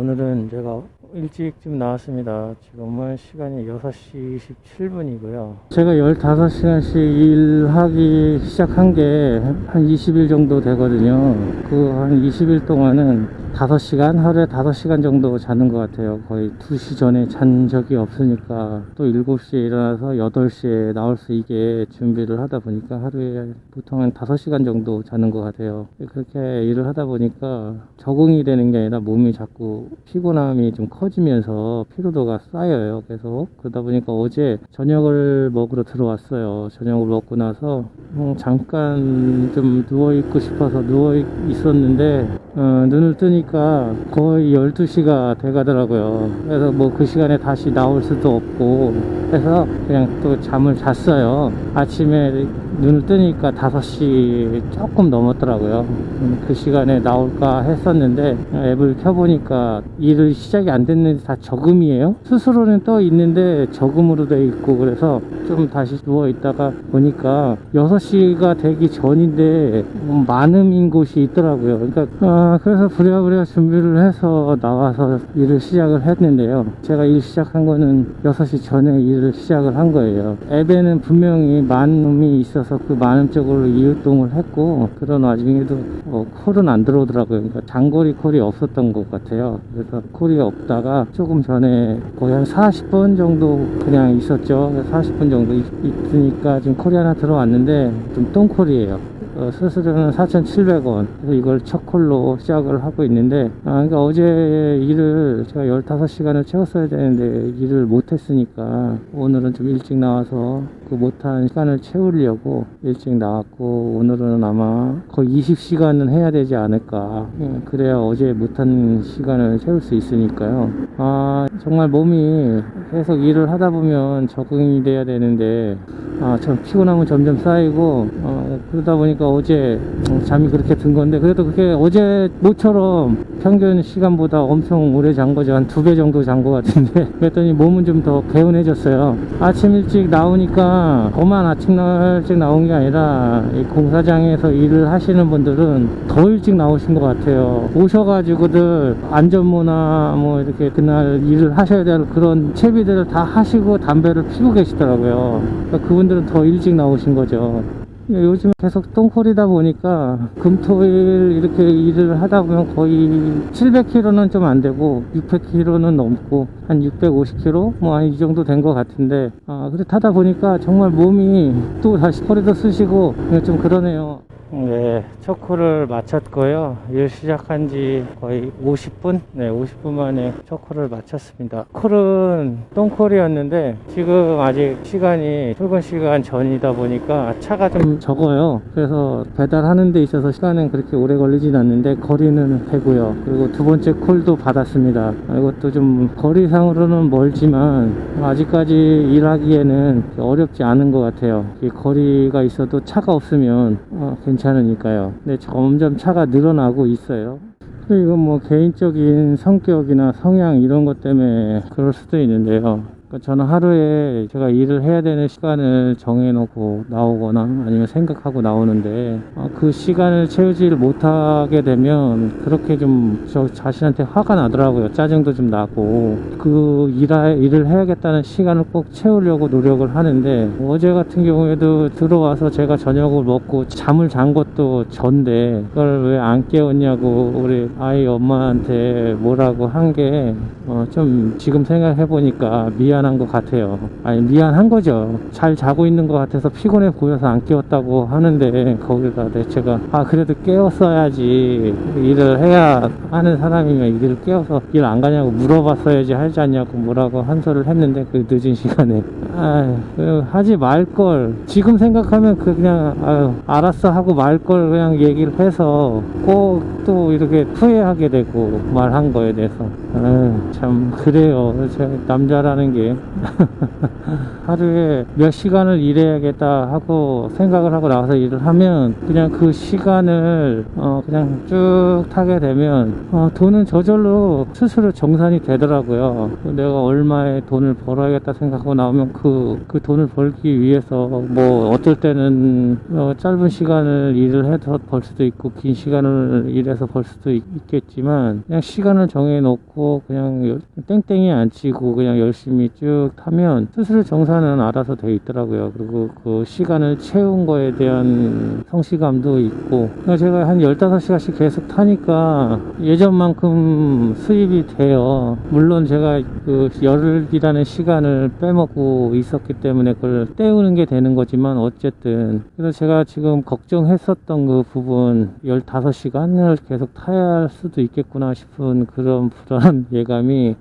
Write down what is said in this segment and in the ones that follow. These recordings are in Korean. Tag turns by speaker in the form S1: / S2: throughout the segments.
S1: 오늘은 제가 일찍 좀 나왔습니다. 지금은 시간이 6시 27분이고요. 제가 15시간씩 일하기 시작한 게 한 20일 정도 되거든요. 그 한 20일 동안은 5시간, 하루에 5시간 정도 자는 것 같아요. 거의 2시 전에 잔 적이 없으니까 또 7시에 일어나서 8시에 나올 수 있게 준비를 하다 보니까 하루에 보통 한 5시간 정도 자는 것 같아요. 그렇게 일을 하다 보니까 적응이 되는 게 아니라 몸이 자꾸 피곤함이 좀 커지면서 피로도가 쌓여요. 계속. 그러다 보니까 어제 저녁을 먹으러 들어왔어요. 저녁을 먹고 나서 잠깐 좀 누워있고 싶어서 누워 있었는데 눈을 뜨니까 거의 12시가 돼가더라고요. 그래서 뭐 그 시간에 다시 나올 수도 없고 해서 그냥 또 잠을 잤어요. 아침에 눈을 뜨니까 5시 조금 넘었더라고요. 그 시간에 나올까 했었는데 앱을 켜보니까 일을 시작이 안 됐는데 다 적음이에요. 스스로는 떠 있는데 적음으로 돼 있고, 그래서 좀 다시 누워 있다가 보니까 6시가 되기 전인데 만음인 곳이 있더라고요. 그러니까 그래서 부랴부랴 준비를 해서 나와서 일을 시작을 했는데요. 제가 일 시작한 거는 6시 전에 일을 시작을 한 거예요. 앱에는 분명히 만음이 있어서 그 만음 쪽으로 이웃동을 했고, 그런 와중에도 콜은 안 들어오더라고요. 그러니까 장거리 콜이 없었던 것 같아요. 그래서 콜이 없다가 조금 전에 거의 한 40분 정도 그냥 있었죠. 40분 정도 있으니까 지금 콜이 하나 들어왔는데 좀 똥콜이에요. 수수료는 4,700원. 그래서 이걸 첫 콜로 시작을 하고 있는데, 그러니까 어제 일을 제가 15시간을 채웠어야 되는데 일을 못했으니까 오늘은 좀 일찍 나와서 그 못한 시간을 채우려고 일찍 나왔고, 오늘은 아마 거의 20시간은 해야 되지 않을까. 그래야 어제 못한 시간을 채울 수 있으니까요. 정말 몸이 계속 일을 하다 보면 적응이 돼야 되는데 참 피곤함은 점점 쌓이고, 그러다 보니까 어제 잠이 그렇게 든 건데, 그래도 그게 어제 모처럼 평균 시간보다 엄청 오래 잔 거죠. 한 2배 정도 잔 것 같은데 그랬더니 몸은 좀 더 개운해졌어요. 아침 일찍 나오니까 그만 아침 일찍 나온 게 아니라 이 공사장에서 일을 하시는 분들은 더 일찍 나오신 것 같아요. 오셔가지고들 안전모나 뭐 이렇게 그날 일을 하셔야 될 그런 채비들을 다 하시고 담배를 피우고 계시더라고요. 그러니까 그분들은 더 일찍 나오신 거죠. 요즘 계속 똥콜이다 보니까 금토일 이렇게 일을 하다 보면 거의 700km는 좀 안 되고 600km는 넘고 한 650km 뭐 이 정도 된 것 같은데, 그렇게 타다 보니까 정말 몸이 또 다시 허리도 쑤시고 좀 그러네요. 네, 첫 콜을 마쳤고요. 일 시작한 지 거의 50분? 네, 50분 만에 첫 콜을 마쳤습니다. 콜은 똥콜이었는데 지금 아직 시간이 출근 시간 전이다 보니까 차가 좀 적어요. 그래서 배달하는 데 있어서 시간은 그렇게 오래 걸리진 않는데 거리는 되고요. 그리고 두 번째 콜도 받았습니다. 이것도 좀 거리상으로는 멀지만 아직까지 일하기에는 어렵지 않은 것 같아요. 거리가 있어도 차가 없으면 괜찮으니까요. 근데 점점 차가 늘어나고 있어요. 이건 뭐 개인적인 성격이나 성향 이런 것 때문에 그럴 수도 있는데요. 저는 하루에 제가 일을 해야 되는 시간을 정해놓고 나오거나 아니면 생각하고 나오는데, 그 시간을 채우지를 못하게 되면 그렇게 좀 저 자신한테 화가 나더라고요. 짜증도 좀 나고, 그 일을 해야겠다는 시간을 꼭 채우려고 노력을 하는데, 어제 같은 경우에도 들어와서 제가 저녁을 먹고 잠을 잔 것도 전데 그걸 왜 안 깨웠냐고 우리 아이 엄마한테 뭐라고 한 게 좀 지금 생각해 보니까 미안한 것 같아요. 아니, 미안한 거죠. 잘 자고 있는 것 같아서 피곤해 보여서 안 깨웠다고 하는데, 거기다 제가 그래도 깨웠어야지, 일을 해야 하는 사람이면 일을 깨워서 일 안 가냐고 물어봤어야지 하지 않냐고 뭐라고 한 소리를 했는데, 그 늦은 시간에 하지 말걸. 지금 생각하면 그냥 알았어 하고 말걸 그냥 얘기를 해서 꼭 또 이렇게 후회하게 되고 말한 거에 대해서 참 그래요. 제가 남자라는 게 게 하루에 몇 시간을 일해야겠다 하고 생각을 하고 나와서 일을 하면 그냥 그 시간을 그냥 쭉 타게 되면 돈은 저절로 스스로 정산이 되더라고요. 내가 얼마의 돈을 벌어야겠다 생각하고 나오면 그 돈을 벌기 위해서 뭐 어떨 때는 짧은 시간을 일을 해서 벌 수도 있고 긴 시간을 일해서 벌 수도 있겠지만 그냥 시간을 정해 놓고 그냥 땡땡이 안 치고 그냥 열심히 쭉 타면 스스로 정산은 알아서 돼 있더라고요. 그리고 그 시간을 채운 거에 대한 성취감도 있고 제가 한 15시간씩 계속 타니까 예전만큼 수입이 돼요. 물론 제가 그 열흘이라는 시간을 빼먹고 있었기 때문에 그걸 때우는 게 되는 거지만 어쨌든 그래서 제가 지금 걱정했었던 그 부분 15시간을 계속 타야 할 수도 있겠구나 싶은 그런 불안한 예감이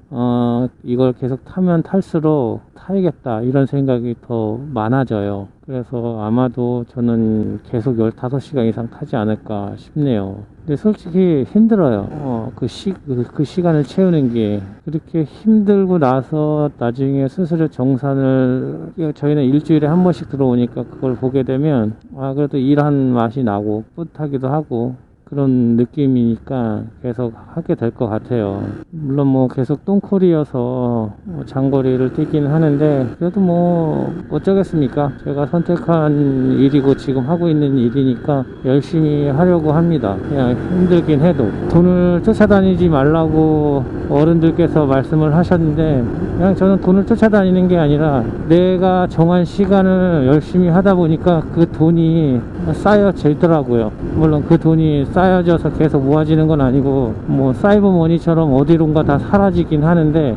S1: 이걸 계속 타면 탈수록 타야겠다 이런 생각이 더 많아져요. 그래서 아마도 저는 계속 15시간 이상 타지 않을까 싶네요. 근데 솔직히 힘들어요. 그 시간을 채우는 게 그렇게 힘들고 나서 나중에 스스로 정산을 저희는 일주일에 한 번씩 들어오니까 그걸 보게 되면 그래도 일한 맛이 나고 뿌듯하기도 하고 그런 느낌이니까 계속 하게 될 것 같아요. 물론 뭐 계속 똥콜이어서 장거리를 뛰긴 하는데 그래도 뭐 어쩌겠습니까? 제가 선택한 일이고 지금 하고 있는 일이니까 열심히 하려고 합니다. 그냥 힘들긴 해도 돈을 쫓아다니지 말라고 어른들께서 말씀을 하셨는데 그냥 저는 돈을 쫓아다니는 게 아니라 내가 정한 시간을 열심히 하다 보니까 그 돈이 쌓여지더라고요. 물론 그 돈이 쌓여져서 계속 모아지는 건 아니고 뭐 사이버머니처럼 어디론가 다 사라지긴 하는데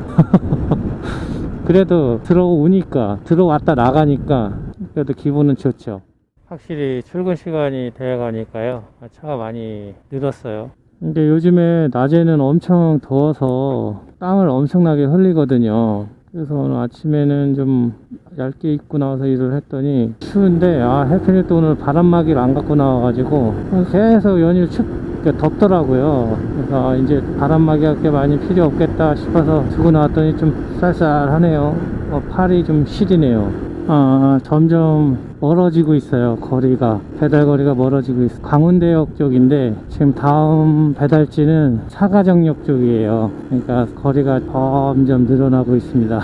S1: 그래도 들어왔다 나가니까 그래도 기분은 좋죠. 확실히 출근 시간이 되어 가니까요 차가 많이 늘었어요. 근데 요즘에 낮에는 엄청 더워서 땀을 엄청나게 흘리거든요. 그래서 오늘 아침에는 좀 얇게 입고 나와서 일을 했더니 추운데 해피넷 오늘 바람막이를 안 갖고 나와가지고 계속 연일 덥더라고요. 그래서 이제 바람막이 할 게 많이 필요 없겠다 싶어서 두고 나왔더니 좀 쌀쌀하네요. 팔이 좀 시리네요. 점점 멀어지고 있어요. 배달 거리가 멀어지고 있어요. 강원대역 쪽인데 지금 다음 배달지는 사가정역 쪽이에요. 그러니까 거리가 점점 늘어나고 있습니다.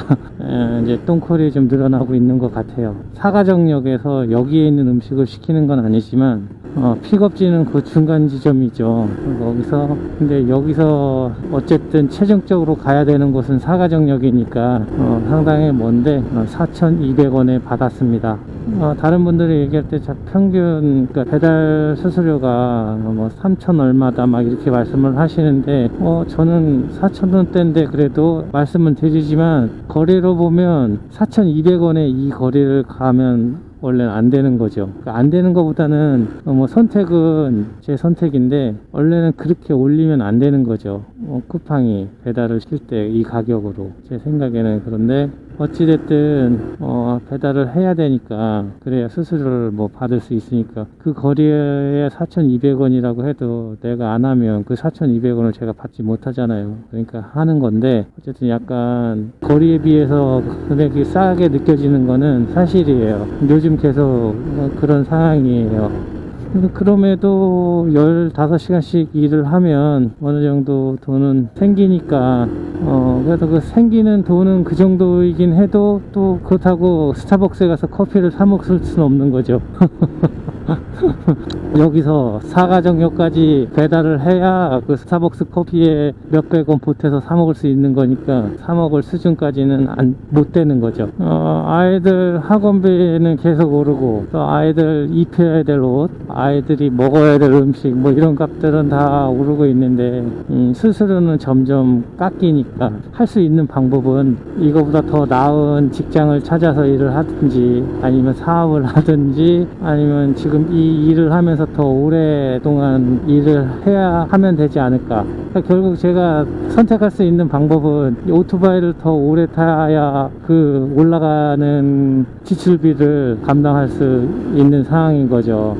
S1: 이제 똥콜이 좀 늘어나고 있는 것 같아요. 사가정역에서 여기에 있는 음식을 시키는 건 아니지만 픽업지는 그 중간 지점이죠. 근데 여기서 어쨌든 최종적으로 가야 되는 곳은 사가정역이니까 상당히 먼데 4,200원에 받았습니다. 다른 분들이 얘기할 때 평균 그러니까 배달 수수료가 뭐 3,000 얼마다 막 이렇게 말씀을 하시는데 저는 4,000원대인데 그래도 말씀은 드리지만 거리로 보면 4,200원에 이 거리를 가면 원래는 안 되는 거죠. 그러니까 안 되는 것보다는 뭐 선택은 제 선택인데 원래는 그렇게 올리면 안 되는 거죠. 쿠팡이 배달을 실 때 이 가격으로 제 생각에는. 그런데 어찌됐든 배달을 해야 되니까 그래야 수수료를 뭐 받을 수 있으니까 그 거리에 4,200원이라고 해도 내가 안 하면 그 4,200원을 제가 받지 못하잖아요. 그러니까 하는 건데 어쨌든 약간 거리에 비해서 금액이 싸게 느껴지는 거는 사실이에요. 요즘 계속 그런 상황이에요. 그럼에도 15시간씩 일을 하면 어느 정도 돈은 생기니까 그래도 그 생기는 돈은 그 정도이긴 해도 또 그렇다고 스타벅스에 가서 커피를 사 먹을 수는 없는 거죠. 여기서 사가정역까지 배달을 해야 그 스타벅스 커피에 몇백 원 보태서 사 먹을 수 있는 거니까 사 먹을 수준까지는 못 되는 거죠. 아이들 학원비는 계속 오르고 또 아이들 입혀야 될 옷, 아이들이 먹어야 될 음식 뭐 이런 값들은 다 오르고 있는데 스스로는 점점 깎이니까 할 수 있는 방법은 이거보다 더 나은 직장을 찾아서 일을 하든지 아니면 사업을 하든지 아니면 지금 이 일을 하면서 더 오랫동안 일을 해야 하면 되지 않을까. 그러니까 결국 제가 선택할 수 있는 방법은 오토바이를 더 오래 타야 그 올라가는 지출비를 감당할 수 있는 상황인 거죠.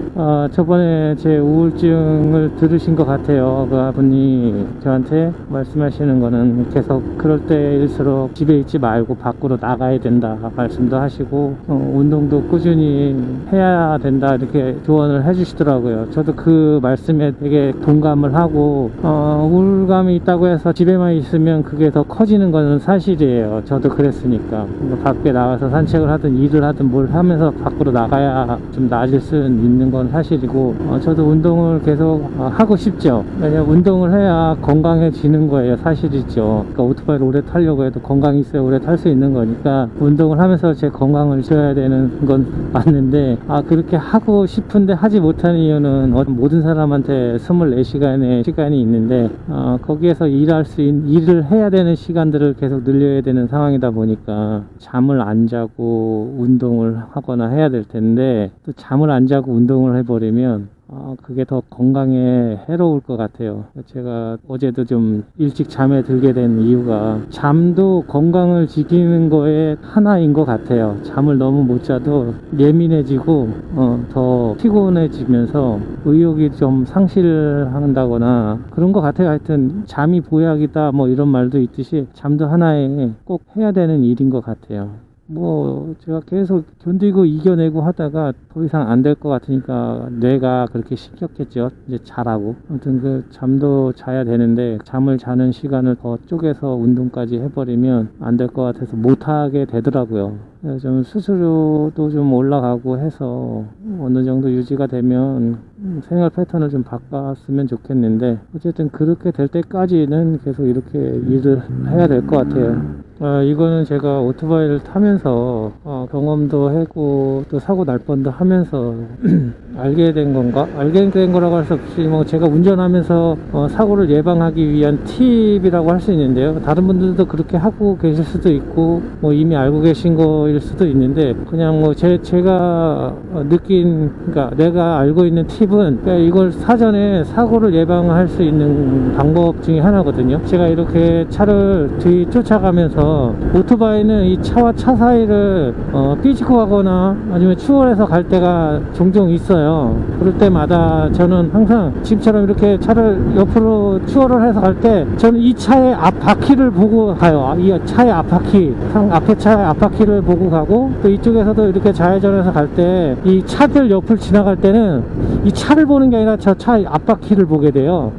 S1: 저번에 제 우울증을 들으신 것 같아요. 그 분이 저한테 말씀하시는 거는 계속 그럴 때일수록 집에 있지 말고 밖으로 나가야 된다 말씀도 하시고, 운동도 꾸준히 해야 된다 이렇게 조언을 해주시더라고요. 저도 그 말씀에 되게 동감을 하고, 우울감이 있다고 해서 집에만 있으면 그게 더 커지는 거는 사실이에요. 저도 그랬으니까. 밖에 나가서 산책을 하든 일을 하든 뭘 하면서 밖으로 나가야 좀 나아질 수 있는 건 사실이고, 저도 운동을 계속 하고 싶죠. 왜냐면 운동을 해야 건강해지는 거예요. 사실이죠. 그러니까 오토바이를 오래 타려고 해도 건강이 있어야 오래 탈 수 있는 거니까 운동을 하면서 제 건강을 지어야 되는 건 맞는데, 그렇게 하고 싶은데 하지 못하는 이유는 모든 사람한테 24시간의 시간이 있는데, 거기에서 일을 해야 되는 시간들을 계속 늘려야 되는 상황이다 보니까 잠을 안 자고 운동을 하거나 해야 될 텐데, 또 잠을 안 자고 운동을 해버리면 그게 더 건강에 해로울 것 같아요. 제가 어제도 좀 일찍 잠에 들게 된 이유가 잠도 건강을 지키는 거에 하나인 것 같아요. 잠을 너무 못 자도 예민해지고 더 피곤해지면서 의욕이 좀 상실한다거나 그런 것 같아요. 하여튼 잠이 보약이다 뭐 이런 말도 있듯이 잠도 하나의 꼭 해야 되는 일인 것 같아요. 제가 계속 견디고 이겨내고 하다가 더 이상 안 될 것 같으니까 뇌가 그렇게 시켰겠죠. 이제 자라고. 아무튼 그 잠도 자야 되는데 잠을 자는 시간을 더 쪼개서 운동까지 해버리면 안 될 것 같아서 못하게 되더라고요. 그래서 좀 수수료도 좀 올라가고 해서 어느 정도 유지가 되면 생활 패턴을 좀 바꿨으면 좋겠는데, 어쨌든 그렇게 될 때까지는 계속 이렇게 일을 해야 될 것 같아요. 이거는 제가 오토바이를 타면서 경험도 하고 또 사고 날 뻔도 하면서 알게 된 건가? 알게 된 거라고 할 수 없이 제가 운전하면서 사고를 예방하기 위한 팁이라고 할 수 있는데요. 다른 분들도 그렇게 하고 계실 수도 있고 이미 알고 계신 거일 수도 있는데, 그냥 제가 느낀, 그러니까 내가 알고 있는 팁은 그러니까 이걸 사전에 사고를 예방할 수 있는 방법 중에 하나거든요. 제가 이렇게 차를 뒤 쫓아가면서 오토바이는 이 차와 차 사이를 삐지고 가거나 아니면 추월해서 갈 때가 종종 있어요. 그럴 때마다 저는 항상 지금처럼 이렇게 차를 옆으로 추월을 해서 갈 때 저는 이 차의 앞바퀴를 보고 가요. 이 차의 앞바퀴, 앞에 차의 앞바퀴를 보고 가고, 또 이쪽에서도 이렇게 좌회전해서 갈 때 이 차들 옆을 지나갈 때는 이 차를 보는 게 아니라 저 차의 앞바퀴를 보게 돼요.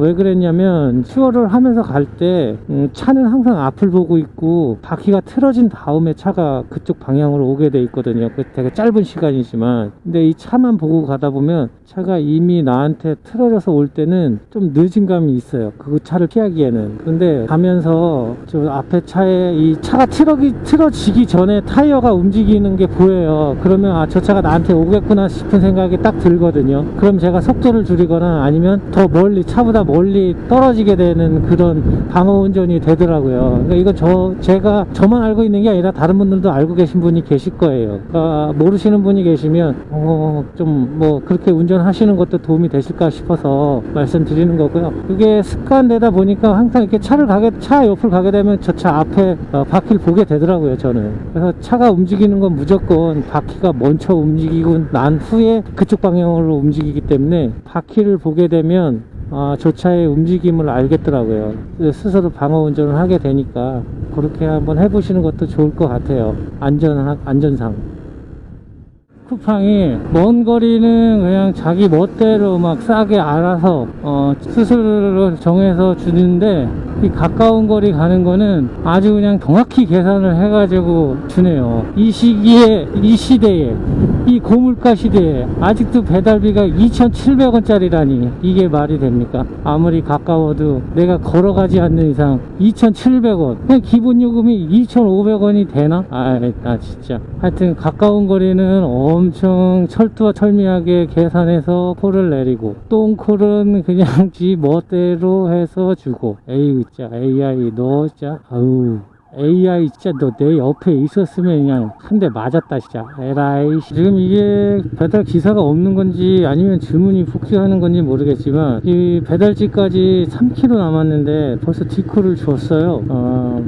S1: 왜 그랬냐면 추월을 하면서 갈 때 차는 항상 앞을 보고 있고 바퀴가 틀어진 다음에 차가 그쪽 방향으로 오게 돼 있거든요. 되게 짧은 시간이지만, 근데 이 차만 보고 가다 보면 차가 이미 나한테 틀어져서 올 때는 좀 늦은 감이 있어요. 그 차를 피하기에는. 근데 가면서 저 앞에 차에 이 차가 틀어지기 전에 타이어가 움직이는 게 보여요. 그러면 저 차가 나한테 오겠구나 싶은 생각이 딱 들거든요. 그럼 제가 속도를 줄이거나 아니면 더 멀리, 차보다 멀리 떨어지게 되는 그런 방어 운전이 되더라고요. 그러니까 이거 제가 저만 알고 있는 게 아니라 다른 분들도 알고 계신 분이 계실 거예요. 그러니까 모르시는 분이 계시면 좀 그렇게 운전하시는 것도 도움이 되실까 싶어서 말씀드리는 거고요. 그게 습관되다 보니까 항상 이렇게 차 옆을 가게 되면 저 차 앞에 바퀴를 보게 되더라고요, 저는. 그래서 차가 움직이는 건 무조건 바퀴가 먼저 움직이고 난 후에 그쪽 방향으로 움직이기 때문에 바퀴를 보게 되면 저 차의 움직임을 알겠더라고요. 스스로 방어 운전을 하게 되니까 그렇게 한번 해보시는 것도 좋을 것 같아요. 안전상. 쿠팡이 먼 거리는 그냥 자기 멋대로 막 싸게 알아서 수수료를 정해서 주는데, 이 가까운 거리 가는 거는 아주 그냥 정확히 계산을 해가지고 주네요. 이 시대에 이 고물가 시대에 아직도 배달비가 2,700원짜리라니 이게 말이 됩니까? 아무리 가까워도 내가 걸어가지 않는 이상 2,700원, 그냥 기본 요금이 2,500원이 되나? 진짜. 하여튼 가까운 거리는 엄청 철두철미하게 계산해서 콜을 내리고, 똥콜은 그냥 지 멋대로 해서 주고. 에이 진짜 AI 너 진짜 AI 진짜 너 내 옆에 있었으면 그냥 한 대 맞았다 진짜. 에라이. 지금 이게 배달 기사가 없는 건지 아니면 주문이 폭주하는 건지 모르겠지만 이 배달지까지 3km 남았는데 벌써 디코를 줬어요.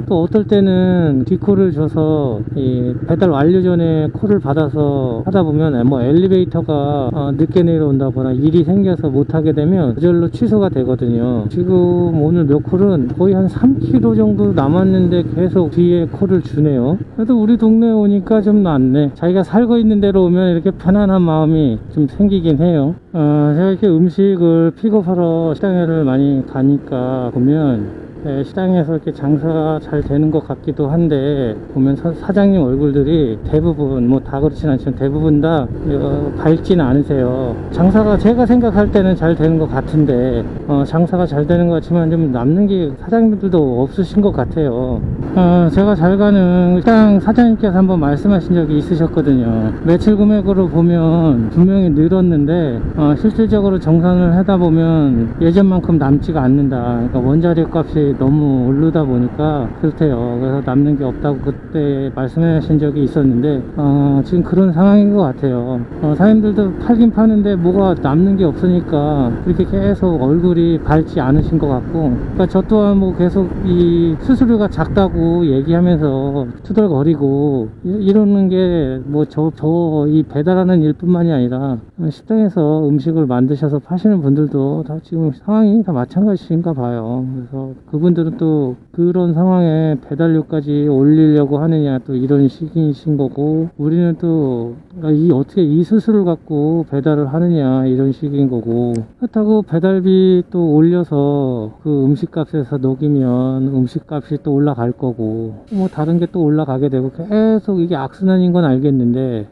S1: 또 어떨 때는 디코를 줘서 이 배달 완료 전에 콜을 받아서 하다 보면 뭐 엘리베이터가 늦게 내려온다거나 일이 생겨서 못하게 되면 그절로 취소가 되거든요. 지금 오늘 몇 콜은 거의 한 3km 정도 남았는데 계속 뒤에 콜을 주네요. 그래도 우리 동네에 오니까 좀 낫네. 자기가 살고 있는 데로 오면 이렇게 편안한 마음이 좀 생기긴 해요. 제가 이렇게 음식을 픽업하러 시장에를 많이 가니까 보면 시장에서 이렇게 장사가 잘 되는 것 같기도 한데 보면 사장님 얼굴들이 대부분 뭐 다 그렇진 않지만 대부분 다 밝지는 않으세요. 장사가 제가 생각할 때는 잘 되는 것 같은데 장사가 잘 되는 것 같지만 좀 남는 게 사장님들도 없으신 것 같아요. 제가 잘 가는 시장 사장님께서 한번 말씀하신 적이 있으셨거든요. 매출 금액으로 보면 분명히 늘었는데 실질적으로 정산을 하다 보면 예전만큼 남지가 않는다. 그러니까 원자력 값이 너무 오르다 보니까 그렇대요. 그래서 남는 게 없다고 그때 말씀하신 적이 있었는데 지금 그런 상황인 것 같아요. 사장님들도 팔긴 파는데 뭐가 남는 게 없으니까 그렇게 계속 얼굴이 밝지 않으신 것 같고, 그러니까 저 또한 뭐 계속 이 수수료가 작다고 얘기하면서 투덜거리고 이러는 게 뭐 이 배달하는 일뿐만이 아니라 식당에서 음식을 만드셔서 파시는 분들도 다 지금 상황이 다 마찬가지인가 봐요. 그래서 그분들은 또 그런 상황에 배달료까지 올리려고 하느냐 또 이런 식이신 거고, 우리는 또 어떻게 이 수수료를 갖고 배달을 하느냐 이런 식인 거고, 그렇다고 배달비 또 올려서 그 음식값에서 녹이면 음식값이 또 올라갈 거고 뭐 다른 게 또 올라가게 되고 계속 이게 악순환인 건 알겠는데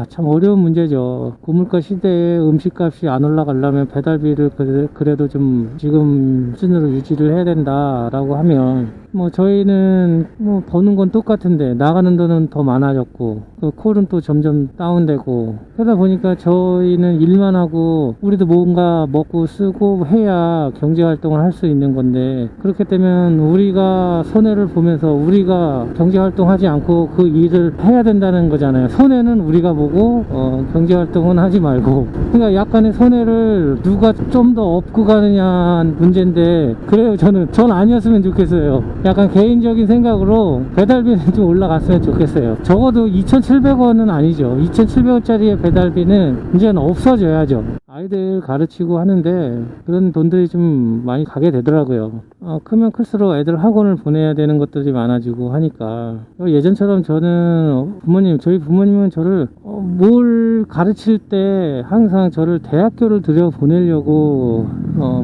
S1: 참 어려운 문제죠. 고물가 시대에 음식값이 안 올라가려면 배달비를 그래도 좀 지금 수준으로 유지를 해야 된다라고 하면 뭐 저희는 뭐 버는 건 똑같은데 나가는 돈은 더 많아졌고 그 콜은 또 점점 다운되고 그러다 보니까 저희는 일만 하고 우리도 뭔가 먹고 쓰고 해야 경제활동을 할 수 있는 건데, 그렇게 되면 우리가 손해를 보면서 우리가 경제활동하지 않고 그 일을 해야 된다는 거잖아요. 손해는 우리가 보고 경제활동은 하지 말고, 그러니까 약간의 손해를 누가 좀 더 업고 가느냐 문제인데, 그래요. 전 아니었으면 좋겠어요. 약간 개인적인 생각으로 배달비는 좀 올라갔으면 좋겠어요. 적어도 2,700원은 아니죠. 2,700원짜리의 배달비는 이제는 없어져야죠. 아이들 가르치고 하는데 그런 돈들이 좀 많이 가게 되더라고요. 크면 클수록 애들 학원을 보내야 되는 것들이 많아지고 하니까 예전처럼 저희 부모님은 저를 뭘 가르칠 때 항상 저를 대학교를 들여 보내려고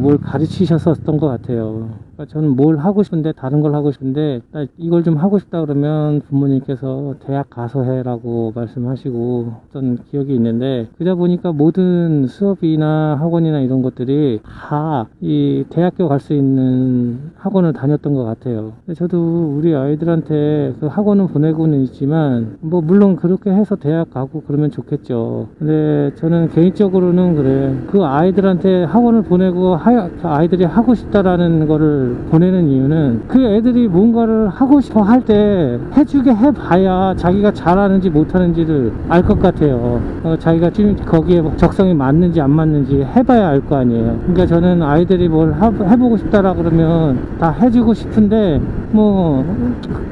S1: 뭘 가르치셨었던 것 같아요. 저는 뭘 하고 싶은데 다른 걸 하고 싶은데 이걸 좀 하고 싶다 그러면 부모님께서 대학 가서 해라고 말씀하시고 했던 기억이 있는데, 그러다 보니까 모든 수업이나 학원이나 이런 것들이 다 이 대학교 갈 수 있는 학원을 다녔던 것 같아요. 저도 우리 아이들한테 그 학원은 보내고는 있지만 뭐 물론 그렇게 해서 대학 가고 그러면 좋겠죠. 근데 저는 개인적으로는 그래, 그 아이들한테 학원을 보내고 아이들이 하고 싶다라는 거를 보내는 이유는 그 애들이 뭔가를 하고 싶어 할 때 해주게 해봐야 자기가 잘하는지 못하는지를 알 것 같아요. 자기가 지금 거기에 적성이 맞는지 안 맞는지 해봐야 알 거 아니에요. 그러니까 저는 아이들이 뭘 해보고 싶다라 그러면 다 해주고 싶은데 뭐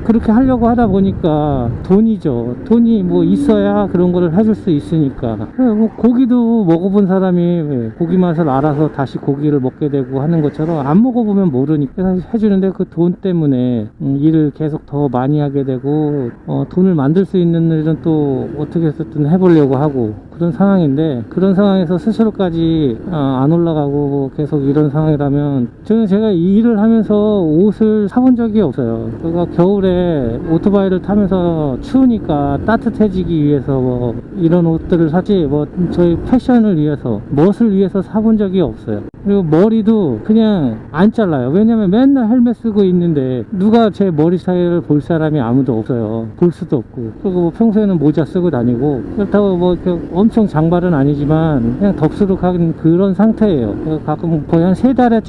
S1: 그렇게 하려고 하다 보니까 돈이죠. 돈이 뭐 있어야 그런 거를 해줄 수 있으니까. 뭐 고기도 먹어본 사람이 고기 맛을 알아서 다시 고기를 먹게 되고 하는 것처럼 안 먹어보면 모르니까 해주는데 그 돈 때문에 일을 계속 더 많이 하게 되고 돈을 만들 수 있는 일은 또 어떻게 해서든 해보려고 하고 그런 상황인데, 그런 상황에서 스스로까지 안 올라가고 계속 이런 상황이라면 제가 이 일을 하면서 옷을 사본 적이 없어요. 그러니까 겨울에 오토바이를 타면서 추우니까 따뜻해지기 위해서 뭐 이런 옷들을 사지 뭐 저희 패션을 위해서 멋을 위해서 사본 적이 없어요. 그리고 머리도 그냥 안 잘라요. 왜냐면 맨날 헬멧 쓰고 있는데 누가 제 머리 스타일을 볼 사람이 아무도 없어요. 볼 수도 없고. 그리고 뭐 평소에는 모자 쓰고 다니고, 그렇다고 뭐 엄청 장발은 아니지만 그냥 덥수룩한 그런 상태예요. 가끔 거의 한 세 달에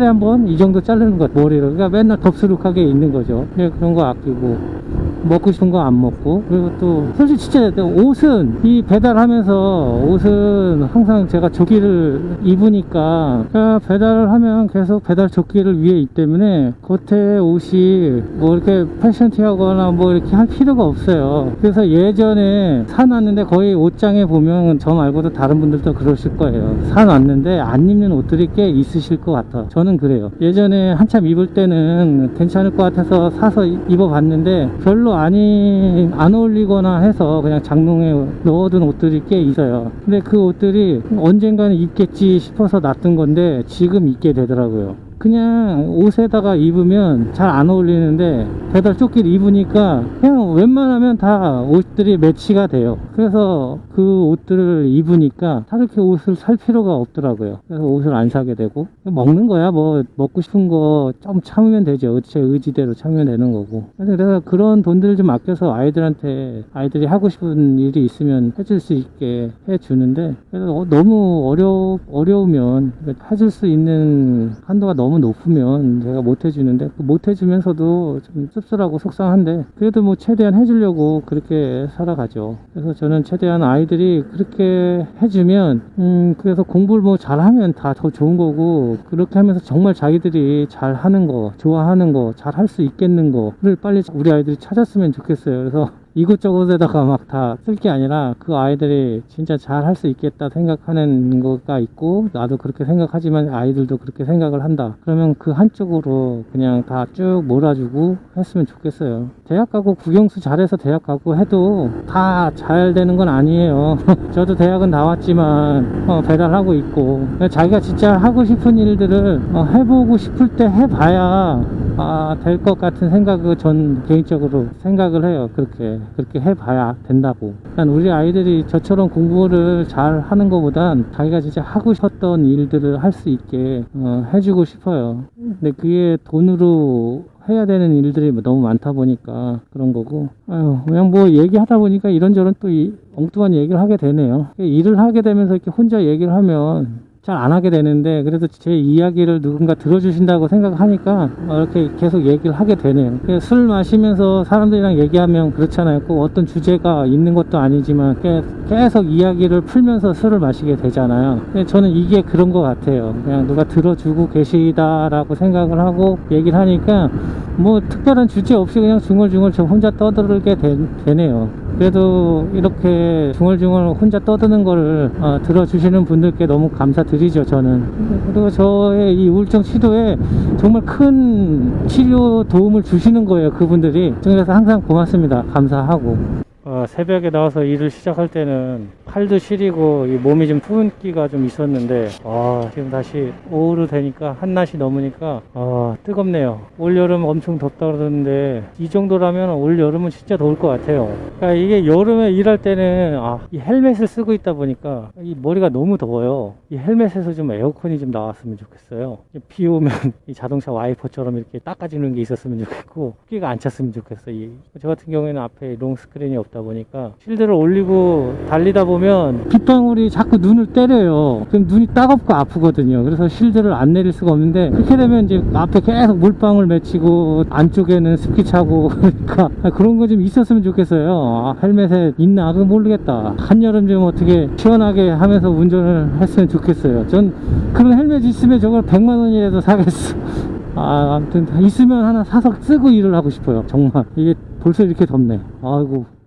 S1: 한 번 이 정도 자르는 것 같아요, 머리를. 그러니까 맨날 덥수룩하게 게 있는 거죠. 그런 거 아끼고 먹고 싶은 거 안 먹고. 그리고 또 솔직히 진짜 옷은 이 배달하면서 옷은 항상 제가 조끼를 입으니까 배달을 하면 계속 배달 조끼를 위에 있기 때문에 겉에 옷이 뭐 이렇게 패션티하거나 뭐 이렇게 할 필요가 없어요. 그래서 예전에 사놨는데 거의 옷장에 보면 저 말고도 다른 분들도 그러실 거예요. 사놨는데 안 입는 옷들이 꽤 있으실 것 같아. 저는 그래요. 예전에 한참 입을 때는 괜찮을 것 같아서 사서 입어봤는데 별로 안 어울리거나 해서 그냥 장롱에 넣어둔 옷들이 꽤 있어요. 근데 그 옷들이 언젠가는 입겠지 싶어서 놨던 건데 지금 입게 되더라고요. 그냥 옷에다가 입으면 잘 안 어울리는데 배달 조끼를 입으니까 그냥 웬만하면 다 옷들이 매치가 돼요. 그래서 그 옷들을 입으니까 다르게 옷을 살 필요가 없더라고요. 그래서 옷을 안 사게 되고 먹는 거야. 뭐 먹고 싶은 거 좀 참으면 되죠. 제 의지대로 참으면 되는 거고. 그래서 그런 돈들을 좀 아껴서 아이들한테 아이들이 하고 싶은 일이 있으면 해줄 수 있게 해주는데 그래서 너무 어려우면 해줄 수 있는 한도가 너무 높으면 제가 못 해주는데 못 해주면서도 좀 씁쓸하고 속상한데 그래도 뭐 최대한 해주려고 그렇게 살아가죠. 그래서 저는 최대한 아이들이 그렇게 해주면 그래서 공부를 뭐 잘하면 다 더 좋은 거고 그렇게 하면서 정말 자기들이 잘하는 거 좋아하는 거 잘 할 수 있겠는 거를 빨리 우리 아이들이 찾았으면 좋겠어요. 그래서 이곳저곳에다가 막 다 쓸 게 아니라 그 아이들이 진짜 잘 할 수 있겠다 생각하는 거가 있고 나도 그렇게 생각하지만 아이들도 그렇게 생각을 한다. 그러면 그 한쪽으로 그냥 다 쭉 몰아주고 했으면 좋겠어요. 대학 가고 국영수 잘해서 대학 가고 해도 다 잘 되는 건 아니에요. 저도 대학은 나왔지만 배달하고 있고 자기가 진짜 하고 싶은 일들을 해보고 싶을 때 해봐야 될 것 같은 생각을 전 개인적으로 생각을 해요. 그렇게 해봐야 된다고. 난 우리 아이들이 저처럼 공부를 잘 하는 것보단 자기가 진짜 하고 싶었던 일들을 할 수 있게 해주고 싶어요. 근데 그게 돈으로 해야 되는 일들이 너무 많다 보니까 그런 거고 그냥 뭐 얘기하다 보니까 이런저런 또 엉뚱한 얘기를 하게 되네요. 일을 하게 되면서 이렇게 혼자 얘기를 하면 잘 안 하게 되는데 그래도 제 이야기를 누군가 들어주신다고 생각하니까 이렇게 계속 얘기를 하게 되네요. 술 마시면서 사람들이랑 얘기하면 그렇잖아요. 꼭 어떤 주제가 있는 것도 아니지만 계속 이야기를 풀면서 술을 마시게 되잖아요. 저는 이게 그런 것 같아요. 그냥 누가 들어주고 계시다라고 생각을 하고 얘기를 하니까 뭐 특별한 주제 없이 그냥 중얼중얼 저 혼자 떠들게 되네요. 그래도 이렇게 중얼중얼 혼자 떠드는 거를 들어주시는 분들께 너무 감사드리죠. 저는. 그리고 저의 이 우울증 치료에 정말 큰 치료 도움을 주시는 거예요. 그분들이. 그래서 항상 고맙습니다. 감사하고. 새벽에 나와서 일을 시작할 때는 팔도 시리고 이 몸이 좀 푸근기가 좀 있었는데 지금 다시 오후로 되니까 한낮이 넘으니까 뜨겁네요. 올여름 엄청 덥다 그러는데 이 정도라면 올여름은 진짜 더울 것 같아요. 그러니까 이게 여름에 일할 때는 이 헬멧을 쓰고 있다 보니까 이 머리가 너무 더워요. 이 헬멧에서 좀 에어컨이 좀 나왔으면 좋겠어요. 비 오면 이 자동차 와이퍼처럼 이렇게 닦아주는 게 있었으면 좋겠고 끼가 안 찼으면 좋겠어요. 저 같은 경우에는 앞에 롱 스크린이 없다 보니까 실드를 올리고 달리다 보면 빗방울이 자꾸 눈을 때려요. 그럼 눈이 따갑고 아프거든요. 그래서 실드를 안 내릴 수가 없는데 그렇게 되면 이제 앞에 계속 물방울 맺히고 안쪽에는 습기 차고 그러니까 그런 거 좀 있었으면 좋겠어요. 헬멧에 있나 그거 모르겠다. 한여름 좀 어떻게 시원하게 하면서 운전을 했으면 좋겠어요. 전 그런 헬멧 있으면 저걸 100만 원이라도 사겠어. 아무튼 있으면 하나 사서 쓰고 일을 하고 싶어요. 정말 이게 벌써 이렇게 덥네. 아이고.